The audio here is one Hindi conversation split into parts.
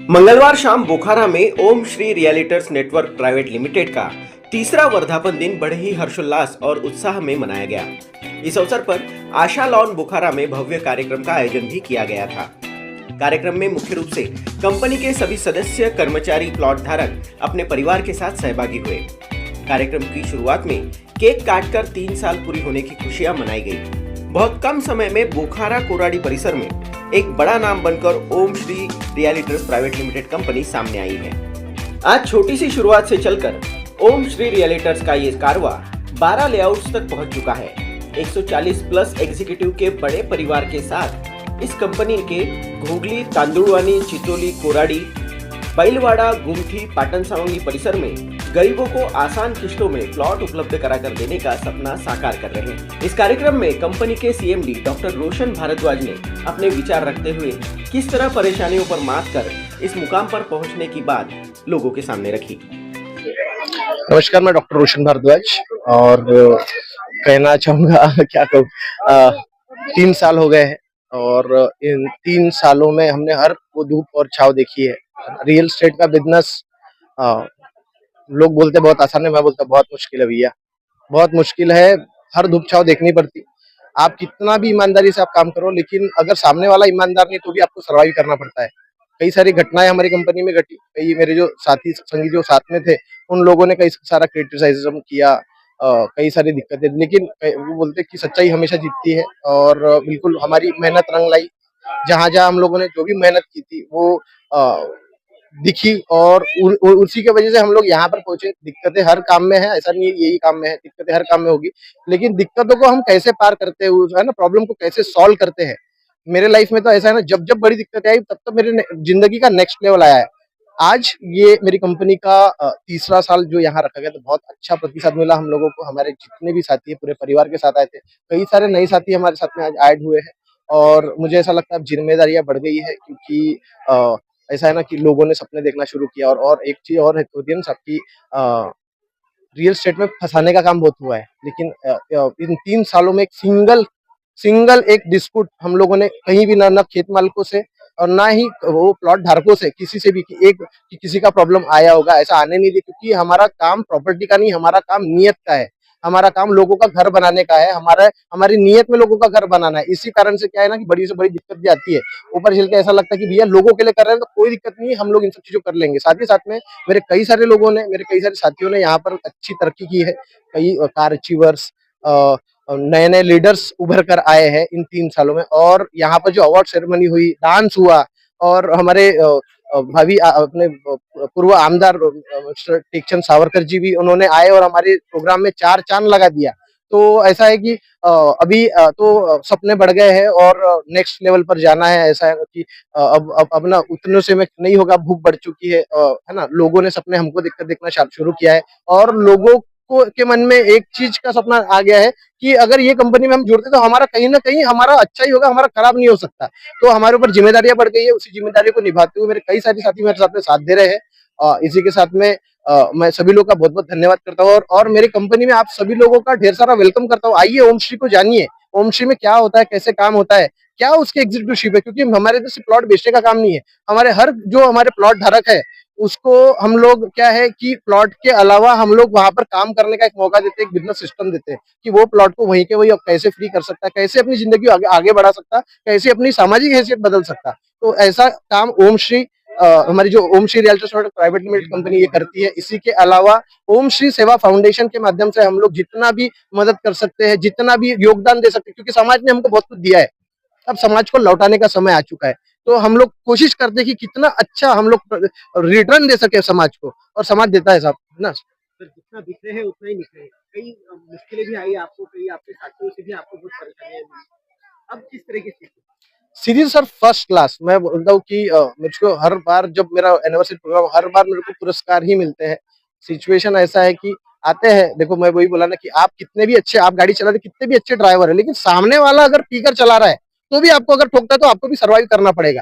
मंगलवार शाम बोखारा में ओम श्री रियलिटर्स नेटवर्क प्राइवेट लिमिटेड का तीसरा वर्धापन दिन बड़े ही हर्षोल्लास और उत्साह में मनाया गया। इस अवसर पर आशा लॉन बोखारा में भव्य कार्यक्रम का आयोजन भी किया गया था। कार्यक्रम में मुख्य रूप से कंपनी के सभी सदस्य, कर्मचारी, प्लॉट धारक अपने परिवार के साथ सहभागी हुए। कार्यक्रम की शुरुआत में केक काटकर 3 साल पूरी होने की खुशियां मनाई गई। बहुत कम समय में बोखारा कोराडी परिसर में एक बड़ा नाम बनकर ओम श्री रियलिटर्स प्राइवेट लिमिटेड कंपनी सामने आई है। आज छोटी सी शुरुआत से चलकर ओम श्री रियलिटर्स का ये कारवा 12 लेआउट्स तक पहुंच चुका है। 140 प्लस एग्जीक्यूटिव के बड़े परिवार के साथ इस कंपनी के घोगली, तांदुळवानी, चितोली, कोराडी, बैलवाड़ा, गुमठी, पाटन सावंगी परिसर में गरीबों को आसान किस्तों में प्लॉट उपलब्ध कराकर देने का सपना साकार कर रहे हैं। इस कार्यक्रम में कंपनी के सीएमडी डॉक्टर रोशन भारद्वाज ने अपने विचार रखते हुए किस तरह परेशानियों पर मात कर इस मुकाम पर पहुंचने की बात लोगों के सामने रखी। नमस्कार, मैं डॉक्टर रोशन भारद्वाज और कहना चाहूंगा क्या कहूँ, 3 साल हो गए हैं और इन 3 सालों में हमने हर वो धूप और छाव देखी है। रियल एस्टेट का बिजनेस लोग बोलते बहुत आसान है, मैं बोलता बहुत मुश्किल है भैया, बहुत मुश्किल है। हर धूप छाव देखनी पड़ती। आप कितना भी ईमानदारी से आप काम करो, लेकिन अगर सामने वाला ईमानदार नहीं तो भी आपको सर्वाइव करना पड़ता है। कई सारी घटनाएं हमारी कंपनी में घटी। कई मेरे जो साथी संगी जो साथ में थे उन लोगों ने कई सारा क्रिटिसाइज्म किया, कई सारी दिक्कतें, लेकिन वो बोलते कि सच्चाई हमेशा जीतती है और बिल्कुल हमारी मेहनत रंग लाई। जहां जहां हम लोगों ने जो भी मेहनत की थी वो दिखी और उसी के वजह से हम लोग यहाँ पर पहुंचे। दिक्कतें हर काम में है, ऐसा नहीं है यही काम में है, दिक्कतें हर काम में होगी, लेकिन दिक्कतों को हम कैसे पार करते हैं, है ना, प्रॉब्लम को कैसे सॉल्व करते हैं। मेरे लाइफ में तो ऐसा है ना, जब जब बड़ी दिक्कतें आई तब तो मेरे जिंदगी का नेक्स्ट लेवल आया है। आज ये मेरी कंपनी का तीसरा साल जो यहाँ रखा गया, तो बहुत अच्छा प्रतिसाद मिला हम लोगों को। हमारे जितने भी साथी है पूरे परिवार के साथ आए थे। कई सारे नए साथी हमारे साथ में आज ऐड हुए हैं और मुझे ऐसा लगता है अब जिम्मेदारियां बढ़ गई है, क्योंकि ऐसा है ना कि लोगों ने सपने देखना शुरू किया। और एक चीज और होती है ना सबकी, रियल एस्टेट में फंसाने का काम बहुत हुआ है, लेकिन इन 3 सालों में एक सिंगल एक डिस्प्यूट हम लोगों ने कहीं भी ना खेत मालिकों से और ना ही वो प्लॉट धारकों से किसी से भी कि किसी का प्रॉब्लम आया होगा, ऐसा आने नहीं दिया। क्योंकि हमारा काम प्रॉपर्टी का नहीं, हमारा काम नियत का है। हमारा काम लोगों का घर बनाने का है। हमारी नियत में लोगों का घर बनाना है। इसी कारण से क्या है ना कि बड़ी से बड़ी दिक्कत भी आती है। ऊपर चल के ऐसा लगता है कि भैया लोगों के लिए कर रहे हैं तो कोई दिक्कत नहीं है, हम लोग इन सब चीजों कर लेंगे। साथ ही साथ में मेरे कई सारे साथियों ने यहाँ पर अच्छी तरक्की की है। कई कार अचीवर्स, नए नए लीडर्स उभर कर आए हैं इन 3 सालों में। और यहाँ पर जो अवार्ड सेरेमनी हुई, डांस हुआ और हमारे भावी अपने पूर्व आमदार टेकचंद सावरकर जी भी उन्होंने आए और हमारे प्रोग्राम में 4 चांद लगा दिया। तो ऐसा है कि अभी तो सपने बढ़ गए हैं और नेक्स्ट लेवल पर जाना है। ऐसा है कि अब ना उतने से में नहीं होगा, भूख बढ़ चुकी है ना। लोगों ने सपने हमको देखना शुरू किया है और लोगों को के मन में एक चीज का सपना आ गया है कि अगर ये कंपनी में हम जुड़ते तो हमारा कहीं ना कहीं हमारा अच्छा ही होगा, हमारा खराब नहीं हो सकता। तो हमारे ऊपर जिम्मेदारियां बढ़ गई है। उसी जिम्मेदारी को निभाते हुए मेरे कई सारे साथी मेरे साथ में साथ दे रहे हैं। इसी के साथ में मैं सभी लोगों का बहुत बहुत धन्यवाद करता हूँ और मेरी कंपनी में आप सभी लोगों का ढेर सारा वेलकम करता हूँ। आइए ओम श्री को जानिए, ओम श्री में क्या होता है, कैसे काम होता है, क्या उसकी एग्जीक्यूटिवशिप है। क्योंकि हमारे तो सिर्फ प्लॉट बेचने का काम नहीं है, हमारे हमारे प्लॉट धारक है उसको हम लोग क्या है कि प्लॉट के अलावा हम लोग वहां पर काम करने का एक मौका देते हैं, एक बिजनेस सिस्टम देते हैं कि वो प्लॉट को वहीं के वही कैसे फ्री कर सकता है, कैसे अपनी जिंदगी आगे बढ़ा सकता है, कैसे अपनी सामाजिक हैसियत बदल सकता है। तो ऐसा काम ओम श्री हमारी जो Om Shri realtors private limited company ये करती है। इसी के अलावा ओम श्री सेवा फाउंडेशन के माध्यम से हम लोग जितना भी मदद कर सकते हैं, जितना भी योगदान दे सकते हैं, क्योंकि समाज ने हमको बहुत कुछ दिया है, अब समाज को लौटाने का समय आ चुका है। तो हम लोग कोशिश करते हैं कि कितना अच्छा हम लोग रिटर्न दे सके समाज को, और समाज देता है साहब, है ना। जितना दिख रहे हैं उतना ही निकले। कई मुश्किलें भी आई आपको, कई आपके साथियों से भी आपको बहुत परेशानियां हुई। अब किस तरह की स्थिति? Series sir first class. मैं बोलता हूँ कि मुझको हर बार जब मेरा एनिवर्सरी प्रोग्राम, हर बार मेरे को पुरस्कार ही मिलते हैं। सिचुएशन ऐसा है कि आते हैं, देखो मैं वही बोला ना कि आप कितने भी अच्छे, आप गाड़ी चला रहे, कितने भी अच्छे ड्राइवर है, लेकिन सामने वाला अगर पीकर चला रहा है तो भी आपको अगर ठोकता है तो आपको भी सर्वाइव करना पड़ेगा।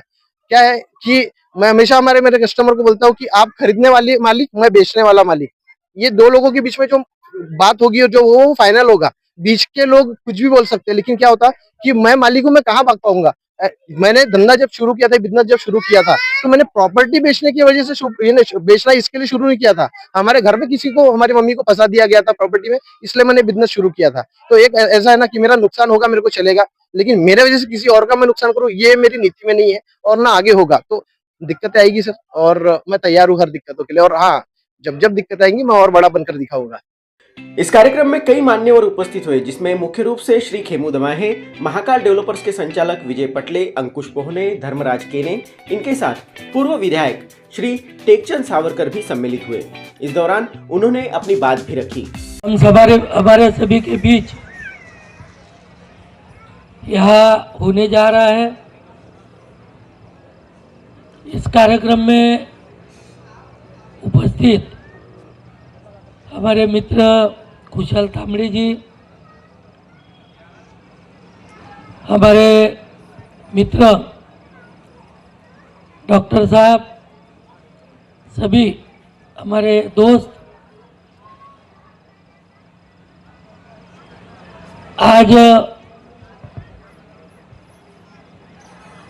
क्या है कि मैं हमेशा मेरे कस्टमर को बोलता हूँ कि आप खरीदने वाली मालिक, मैं बेचने वाला मालिक, ये 2 लोगों के बीच में जो बात होगी और जो वो फाइनल होगा, बीच के लोग कुछ भी बोल सकते हैं, लेकिन क्या होता कि मैं मालिक हूँ, मैं कहाँ भाग पाऊंगा। मैंने धंधा जब शुरू किया था, बिजनेस जब शुरू किया था, तो मैंने प्रॉपर्टी बेचने की वजह से बेचना इसके लिए शुरू नहीं किया था। हमारे घर में किसी को, हमारी मम्मी को फंसा दिया गया था प्रॉपर्टी में, इसलिए मैंने बिजनेस शुरू किया था। तो एक ऐसा है ना कि मेरा नुकसान होगा, मेरे को चलेगा, लेकिन मेरे वजह से किसी और का मैं नुकसान करूँ, ये मेरी नीति में नहीं है और ना आगे होगा। तो दिक्कतें आएगी सर, और मैं तैयार हूँ हर दिक्कतों के लिए। और हाँ, जब जब दिक्कत आएंगी मैं और बड़ा बनकर दिखाऊंगा। इस कार्यक्रम में कई मान्यवर उपस्थित हुए, जिसमें मुख्य रूप से श्री खेमू दमाहे, महाकाल डेवलपर्स के संचालक विजय पटले, अंकुश पोहने, धर्मराज केने, इनके साथ पूर्व विधायक श्री टेकचंद सावरकर भी सम्मिलित हुए। इस दौरान उन्होंने अपनी बात भी रखी। हम हमारे सभी के बीच यहाँ होने जा रहा है। इस कार्यक्रम में उपस्थित हमारे मित्र कुशल तांबड़ी जी, हमारे मित्र डॉक्टर साहब, सभी हमारे दोस्त, आज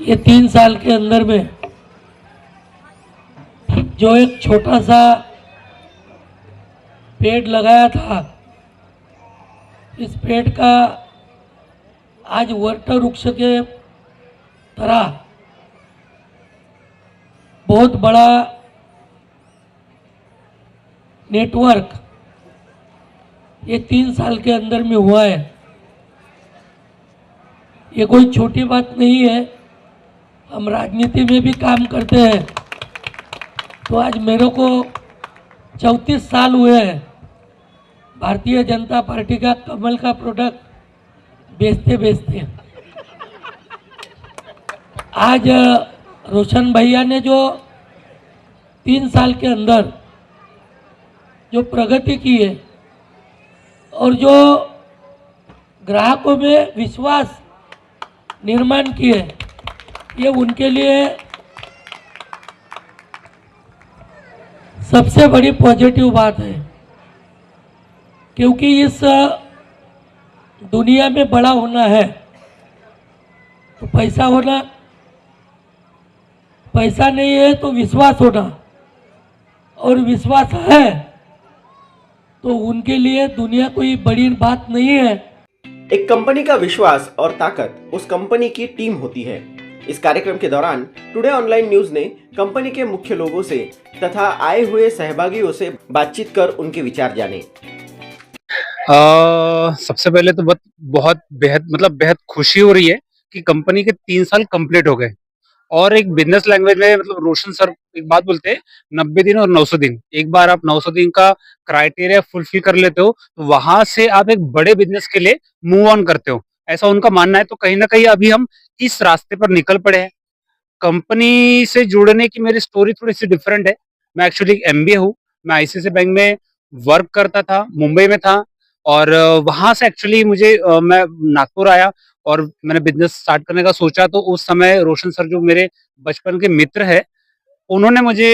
ये 3 साल के अंदर में जो एक छोटा सा पेड़ लगाया था, इस पेड़ का आज वट वृक्ष के तरह बहुत बड़ा नेटवर्क ये 3 साल के अंदर में हुआ है। ये कोई छोटी बात नहीं है। हम राजनीति में भी काम करते हैं, तो आज मेरे को 34 साल हुए हैं भारतीय जनता पार्टी का कमल का प्रोडक्ट बेचते बेचते। आज रोशन भैया ने जो 3 साल के अंदर जो प्रगति की है और जो ग्राहकों में विश्वास निर्माण की है, ये उनके लिए सबसे बड़ी पॉजिटिव बात है। क्योंकि इस दुनिया में बड़ा होना है तो पैसा होना, पैसा नहीं है तो विश्वास होना, और विश्वास है तो उनके लिए दुनिया कोई बड़ी बात नहीं है। एक कंपनी का विश्वास और ताकत उस कंपनी की टीम होती है। इस कार्यक्रम के दौरान टुडे ऑनलाइन न्यूज ने कंपनी के मुख्य लोगों से तथा आए हुए सहभागियों से बातचीत कर उनके विचार जाने। सबसे पहले तो बहुत बेहद खुशी हो रही है कि कंपनी के 3 साल कंप्लीट हो गए। और एक बिजनेस लैंग्वेज में रोशन सर एक बात बोलते हैं, 90 दिन और 900 दिन। एक बार आप 900 दिन का क्राइटेरिया फुलफिल कर लेते हो तो वहां से आप एक बड़े बिजनेस के लिए मूव ऑन करते हो, ऐसा उनका मानना है। तो कहीं ना कहीं अभी हम इस रास्ते पर निकल पड़े हैं। कंपनी से जुड़ने की मेरी स्टोरी थोड़ी सी डिफरेंट है। मैं एक्चुअली एमबीए हूँ। मैं आईसीआईसीआई बैंक में वर्क करता था, मुंबई में था, और वहां से एक्चुअली मैं नागपुर आया और मैंने बिजनेस स्टार्ट करने का सोचा। तो उस समय रोशन सर जो मेरे बचपन के मित्र हैं, उन्होंने मुझे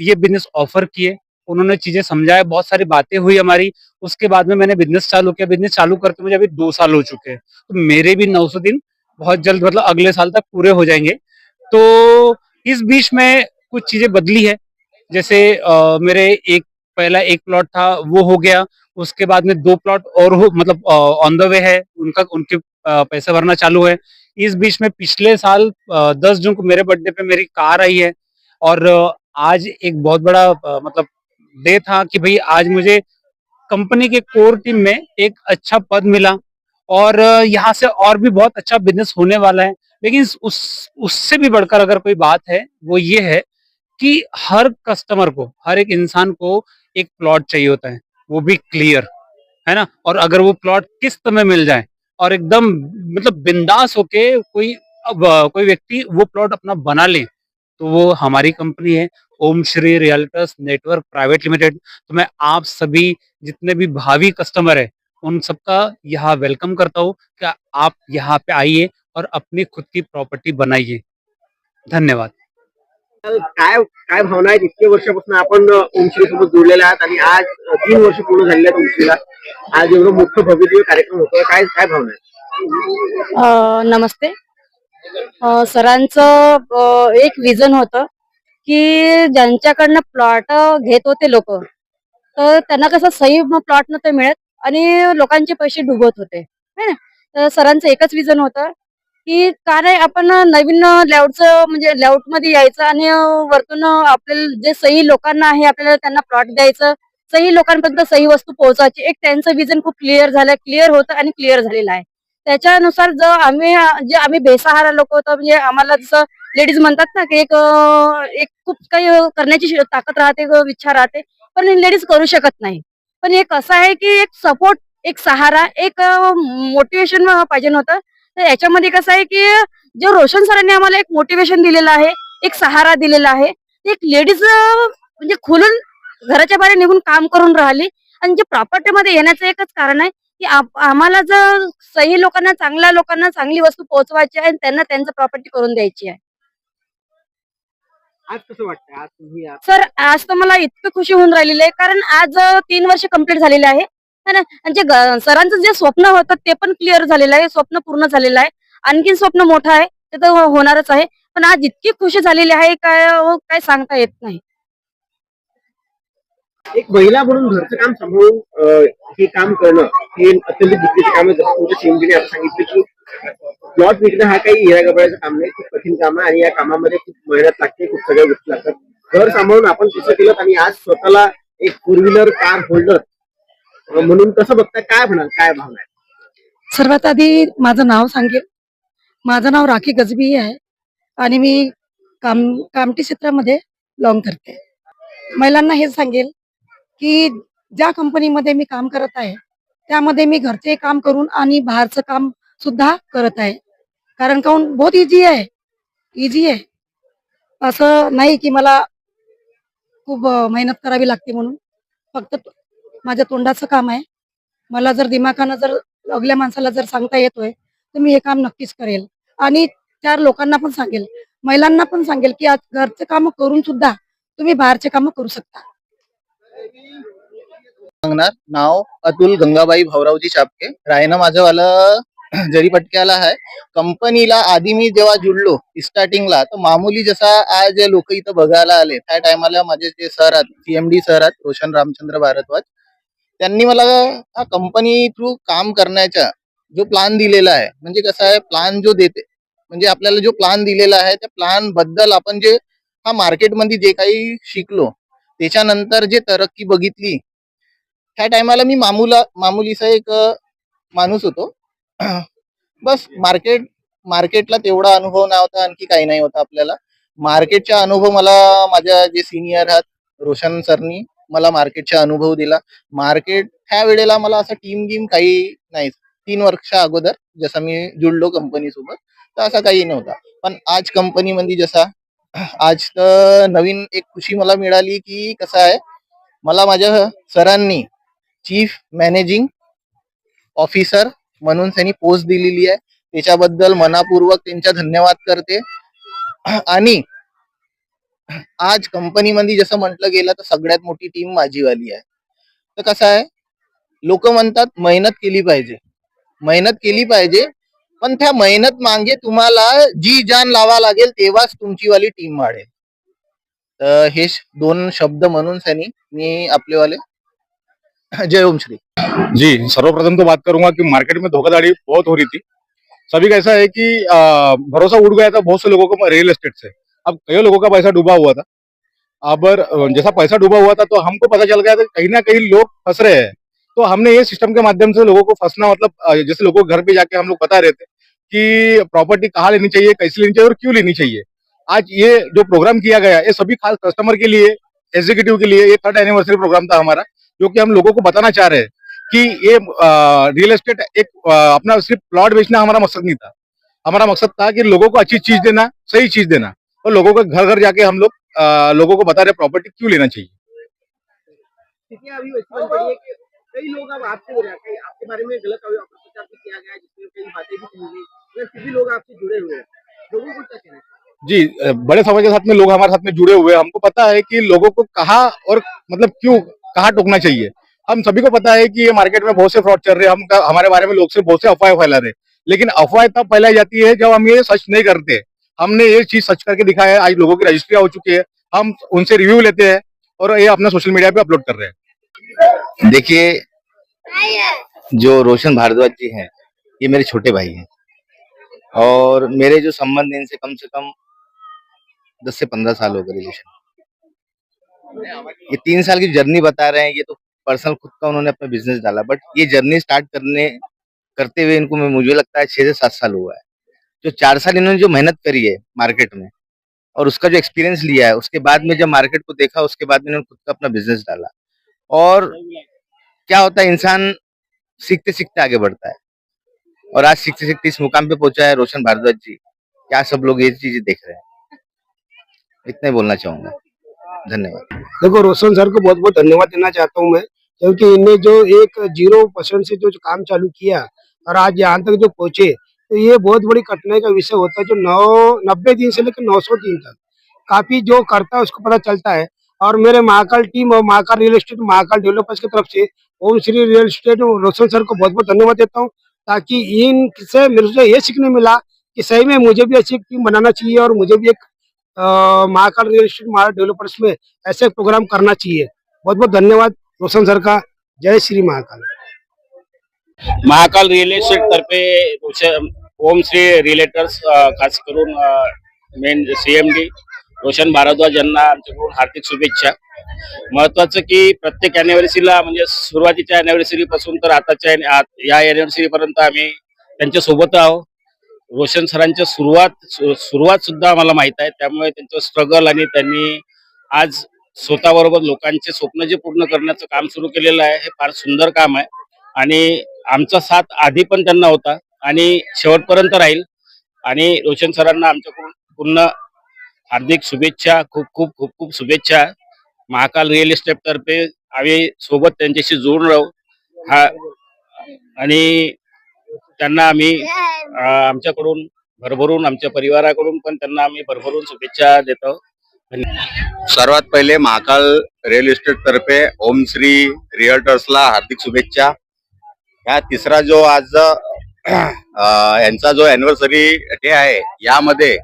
ये बिजनेस ऑफर किए। उन्होंने चीजें समझाया, बहुत सारी बातें हुई हमारी। उसके बाद में मैंने बिजनेस चालू किया। बिजनेस चालू करते मुझे अभी 2 साल हो चुके हैं। तो मेरे भी 900 दिन बहुत जल्द अगले साल तक पूरे हो जाएंगे। तो इस बीच में कुछ चीजें बदली है। जैसे मेरे पहला एक प्लॉट था वो हो गया। उसके बाद में 2 प्लॉट और ऑन द वे है, उनके पैसे भरना चालू है। इस बीच में पिछले साल 10 जून को मेरे बर्थडे पे मेरी कार आई है। और आज एक बहुत बड़ा डे था कि भाई आज मुझे कंपनी के कोर टीम में एक अच्छा पद मिला, और यहाँ से और भी बहुत अच्छा बिजनेस होने वाला है। लेकिन उससे भी बढ़कर अगर कोई बात है वो ये है कि हर कस्टमर को, हर एक इंसान को एक प्लॉट चाहिए होता है, वो भी क्लियर, है ना। और अगर वो प्लॉट किस्त में मिल जाए और एकदम बिंदास होके कोई व्यक्ति वो प्लॉट अपना बना ले, तो वो हमारी कंपनी है, Om Shri realtors network private limited. तो मैं आप सभी जितने भी भावी कस्टमर है उन सबका यहाँ वेलकम करता हूँ कि आप यहाँ पे आइए और अपनी खुद की प्रॉपर्टी बनाइए। धन्यवाद। तर काय काय भावना आहेत? इतके वर्षापासून आपण ओमश्री सोबत जोडलेले आहात आणि आज 3 वर्ष पूर्ण झालेले आहेत ओमश्रीला. आज एवढं मोठं भव्य कार्यक्रम होतोय. काय काय भावना आहे? नमस्ते. सरांचं एक विजन होतं, की ज्यांच्याकडनं प्लॉट घेत होते लोक, तर त्यांना कसं सही प्लॉट नव्हते मिळत आणि लोकांचे पैसे डुबत होते, है ना. तर सरांचं एकच विजन होतं, की का नाही आपण नवीन लेआउटचं म्हणजे लेआउट मध्ये यायचं आणि वरतून आपल्याला जे सही लोकांना आहे आपल्याला त्यांना प्लॉट द्यायचं, सही लोकांपर्यंत सही वस्तू पोहोचवायची. एक त्यांचं विजन खूप क्लिअर होतं आणि क्लिअर झालेलं आहे. त्याच्यानुसार जे आम्ही बेसहारा लोक होतो, म्हणजे आम्हाला जसं लेडीज म्हणतात ना, की एक खूप काही करण्याची ताकद राहते, इच्छा राहते, पण लेडीज करू शकत नाही. पण एक असं आहे की एक सपोर्ट, एक सहारा, एक मोटिवेशन पाहिजे होतं. तर याच्यामध्ये कसं आहे की जे रोशन सरांनी आम्हाला एक मोटिवेशन दिलेलं आहे, एक सहारा दिलेला आहे. एक लेडीज म्हणजे खुलून घराच्या बाहेर निघून काम करून राहिली आणि जे प्रॉपर्टीमध्ये येण्याचं एकच कारण आहे की आम्हाला जर सही लोकांना, चांगल्या लोकांना चांगली वस्तू पोहोचवायची आहे आणि त्यांना त्यांचं प्रॉपर्टी करून द्यायची आहे. आज कसं वाटतंय? आज तुम्ही सर, आज तर मला इतकं खुशी होऊन राहिलेली आहे, कारण आज 3 वर्ष कंप्लीट झालेले आहे, है ना. आणि जे सरांचं जे स्वप्न होतं ते पण क्लिअर झालेलं आहे, स्वप्न पूर्ण झालेलं आहे. आणखीन स्वप्न मोठं आहे, ते तर होणारच आहे. पण आज इतकी खुशी झालेली आहे काय सांगता येत नाही. एक महिला म्हणून घरचं काम सांभाळून हे काम करणं हे अत्यंत जिद्दीचे काम आहे. जसं तुमच्या सीएमजीने आता सांगितलं की प्लॉट विकणं हा काही हिरा गबाळाचं काम नाही, खूप कठीण काम आहे आणि या कामामध्ये खूप मेहनत लागते, खूप सगळ्या गोष्टी लागतात. घर सांभाळून आपण कसं केलं आणि आज स्वतःला एक 4 व्हीलर कार होल्डर म्हणून कसं बघताय? काय म्हणाल? काय भावना आहे? सर्वात आधी माझं नाव सांगेल. माझं नाव राखी गजबी आहे आणि मी कामठी क्षेत्रामध्ये बिलॉंग करते. महिलांना हे सांगेल की ज्या कंपनीमध्ये मी काम करत आहे, त्यामध्ये मी घरचे काम करून आणि बाहेरचं काम सुद्धा करत आहे. कारण काहून बहुत इझी आहे. असं नाही की मला खूप मेहनत करावी लागते म्हणून. फक्त माझ्या तोंडाचं काम आहे. मला जर दिमाखानं जर अगल्या माणसाला जर सांगता येतोय, तर मी हे काम नक्कीच करेल आणि 4 लोकांना पण सांगेल, महिलांना पण सांगेल, की आज घरचे कामं करून सुद्धा तुम्ही बाहेरचे कामं करू शकता. सांगणार नाव अतुल गंगाबाई भाऊरावजी चापके, राहणं माझं वालं जरीपटक्याला आहे. कंपनीला आधी मी जेव्हा जुडलो स्टार्टिंगला, तर मामूली जसा आज लोक इथं बघायला आले, त्या टायमाला माझे जे सर आहेत, सीएमडी सर आहेत रोशन रामचंद्र भारद्वाज, त्यांनी मला हा कंपनी थ्रू काम करण्याचा जो प्लान दिलेला आहे, म्हणजे कसं आहे प्लान जो देते, म्हणजे आपल्याला जो प्लान दिलेला आहे त्या प्लान बद्दल आपण जे हा मार्केटमध्ये जे काही शिकलो, त्याच्यानंतर जे तरक्की बघितली, त्या टायमाला मी मामुलीचा एक माणूस होतो. बस मार्केटला तेवढा अनुभव नव्हता, आणखी काही नाही होता आपल्याला. मार्केटचा अनुभव मला माझ्या जे सिनियर आहात रोशन सरनी मला मार्केटचा अनुभव दिला. मार्केट ह्या वेळेला मला असं टीम गिम काही नाही. 3 वर्ष अगोदर जसं मी जुडलो कंपनी सोबत, तर असं काही नव्हता. पण आज कंपनीमध्ये जसा आज तर नवीन एक खुशी मला मिळाली की कसं आहे, मला माझ्या सरांनी चीफ मॅनेजिंग ऑफिसर म्हणून त्यांनी पोस्ट दिलेली आहे. त्याच्याबद्दल मनापूर्वक त्यांचा धन्यवाद करते. आणि आज कंपनीमध्ये जसं म्हटलं गेलं तर सगळ्यात मोठी टीम माझीवाली आहे. तर कसं आहे, लोक म्हणतात मेहनत केली पाहिजे, पण त्या मेहनत मागे तुम्हाला जी जान लावा लागेल तेव्हाच तुमची वाली टीम वाढेल. तर हे 2 शब्द म्हणून त्यांनी मी आपलेवाले जय ओम श्री. जी, सर्वप्रथम तो बात करूंगा कि मार्केट में धोखाधड़ी बहुत हो रही थी. सभी का ऐसा है कि भरोसा उठ गया था बहुत से लोगों को रियल एस्टेट से. अब कई लोगों का पैसा डूबा हुआ था. अब जैसा पैसा डूबा हुआ था तो हमको पता चल गया था कहीं ना कहीं लोग फंस रहे हैं. तो हमने ये सिस्टम के माध्यम से लोगों को फंसना मतलब जैसे लोगों के घर पे जाके हम लोग बता रहे थे कि प्रॉपर्टी कहाँ लेनी चाहिए, कैसे लेनी चाहिए और क्यों लेनी चाहिए. आज ये जो प्रोग्राम किया गया ये सभी खास कस्टमर के लिए, एग्जीक्यूटिव के लिए, ये 3rd एनिवर्सरी प्रोग्राम था हमारा, जो कि हम लोगों को बताना चाह रहे हैं कि ये रियल एस्टेट एक अपना सिर्फ प्लॉट बेचना हमारा मकसद नहीं था. हमारा मकसद था कि लोगों को अच्छी चीज देना, सही चीज देना, और लोगों को घर घर जाके हम लोग लोगों को बता रहे प्रॉपर्टी क्यों लेना चाहिए. स्थितियां अभी वैसी बन पड़ी है कि कई लोग अब आपसे कई आपके बारे में गलत अपप्रचार भी किया गया है, जिसमें कई बातें भी सुनी गई, मगर फिर भी लोग आपसे जुड़े हुए हैं. लोगों को क्या कहना है? जी बड़े समाज के साथ में लोग हमारे साथ में जुड़े हुए हैं। हमको पता है कि लोगों को कहाँ और मतलब क्यों कहाँ टोकना चाहिए। हम सभी को पता है कि ये मार्केट में बहुत से फ्रॉड चल रहे हैं। हमारे बारे में लोग से बहुत से अफवाहें फैला रहे हैं, लेकिन अफवाह तब फैलाई जाती है जब हम ये सच नहीं करते। हमने ये चीज सच करके दिखाया है। आज लोगों की रजिस्ट्री हो चुकी है, हम उनसे रिव्यू लेते हैं और ये अपना सोशल मीडिया पे अपलोड कर रहे हैं। देखिए, जो रोशन भारद्वाज जी हैं, ये मेरे छोटे भाई हैं और मेरे जो संबंध हैं इनसे कम से कम 10 से 15 साल हो गए रिलेशन। ये 3 साल की जर्नी बता रहे हैं, ये तो पर्सनल खुद का उन्होंने अपना बिजनेस डाला, बट ये जर्नी स्टार्ट करते हुए इनको मुझे लगता है 6 से 7 साल हुआ है। जो 4 साल इन्होंने जो मेहनत करी है मार्केट में और उसका जो एक्सपीरियंस लिया है, उसके बाद में जब मार्केट को देखा, उसके बाद में इन्होंने खुद का अपना बिजनेस डाला। और क्या होता है, इंसान सीखते सीखते आगे बढ़ता है और आज सीखते सीखते इस मुकाम पे पहुंचा है रोशन भारद्वाज जी। क्या सब लोग ये चीजें देख रहे हैं, इतना ही बोलना चाहूंगा। धन्यवाद। देखो, रोशन सर को बहुत बहुत धन्यवाद देना चाहता हूँ मैं, क्योंकि इन्हें जो एक 0% से जो काम चालू किया और आज यहाँ तक जो पहुंचे, तो ये बहुत बड़ी कठिनाई का विषय होता है। जो 90 दिन से लेकर 900 दिन तक काफी जो करता है उसको पता चलता है। और मेरे महाकाल टीम और Mahakal real estate, Mahakal developers की तरफ से ओम श्री रियल एस्टेट रोशन सर को बहुत बहुत धन्यवाद देता हूँ, ताकि इनसे मेरे से ये सीखने मिला कि सही में मुझे भी ऐसी एक टीम बनाना चाहिए और मुझे भी एक Mahakal real estate Mahakal developers में ऐसे प्रोग्राम करना चाहिए। बहुत बहुत धन्यवाद रोशन सर का। जय श्री महाकाल। महाकाल रिअल एस्टेट तर्फे ओम श्री रिलेटर्स खास करून मेन सीएमडी रोशन भारद्वाज यांना आमच्याकडून हार्दिक शुभेच्छा। महत्वाचं की प्रत्येक अॅनिव्हर्सरीला म्हणजे सुरुवातीच्या अॅनिव्हर्सरी पासून तर आताच्या या अॅनिव्हर्सरी पर्यंत आम्ही त्यांच्या सोबत आहोत। रोशन सरांच्या सुरुवात सुद्धा आम्हाला माहित आहे, त्यामुळे त्यांचं स्ट्रगल आणि त्यांनी आज स्वतःबरोबर लोकांचे स्वप्न जे पूर्ण करण्याचं काम सुरू केलेलं आहे, हे फार सुंदर काम आहे आणि आमचा साथ आधी पण त्यांना होता आणि शेवटपर्यंत राहील। आणि रोशन सरांना आमच्याकडून पुन्हा हार्दिक शुभेच्छा, खूप खूप खूप खूप शुभेच्छा। महाकाल रिअल एस्टेट तर्फे आम्ही सोबत त्यांच्याशी जोडून राहू हा आणि त्यांना आम्ही आमच्याकडून भरभरून, आमच्या परिवाराकडून पण त्यांना आम्ही भरभरून शुभेच्छा देतो। सर्वात पहिले महाकाल रिअल इस्टेट तर्फे ओम श्री रिअल्टर्सला हार्दिक शुभेच्छा। ह्या तिसरा जो आज यांचा जो अॅनिव्हर्सरी डे आहे, यामध्ये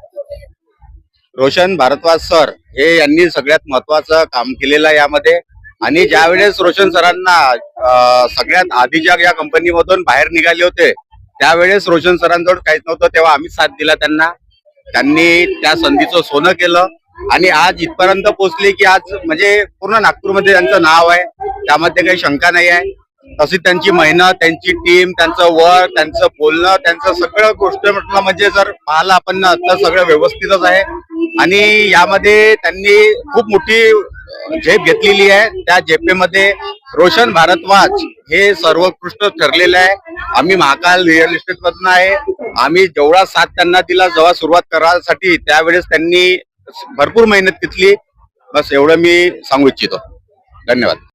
रोशन भारद्वाज सर हे यांनी सगळ्यात महत्वाचं काम केलेलं आहे यामध्ये। आणि ज्यावेळेस रोशन सरांना सगळ्यात आधीच्या या कंपनीमधून बाहेर निघाले होते, त्यावेळेस रोशन सरांजवळ काहीच नव्हतं, तेव्हा आम्ही साथ दिला त्यांना। त्यांनी त्या संधीचं सोनं केलं आणि आज इथपर्यंत पोहोचले की आज म्हणजे पूर्ण नागपूरमध्ये त्यांचं नाव आहे, त्यामध्ये काही शंका नाही आहे। तशी त्यांची मेहनत, त्यांची टीम, त्यांचं वर्क, त्यांचं बोलणं, त्यांचं सगळं गोष्ट म्हटलं म्हणजे जर पाहिलं आपण तर सगळं व्यवस्थितच आहे। आणि यामध्ये त्यांनी खूप मोठी झेप घेतलेली आहे। त्या झेपेमध्ये रोशन भारद्वाज हे सर्वोत्कृष्ट ठरलेलं आहे। आम्ही महाकाल रिअल इस्टेट मधून आहे, आम्ही जेवढा साथ त्यांना दिला जेव्हा सुरुवात करायसाठी, त्यावेळेस त्यांनी भरपूर मेहनत घेतली। बस एवढं मी सांगू इच्छितो। धन्यवाद।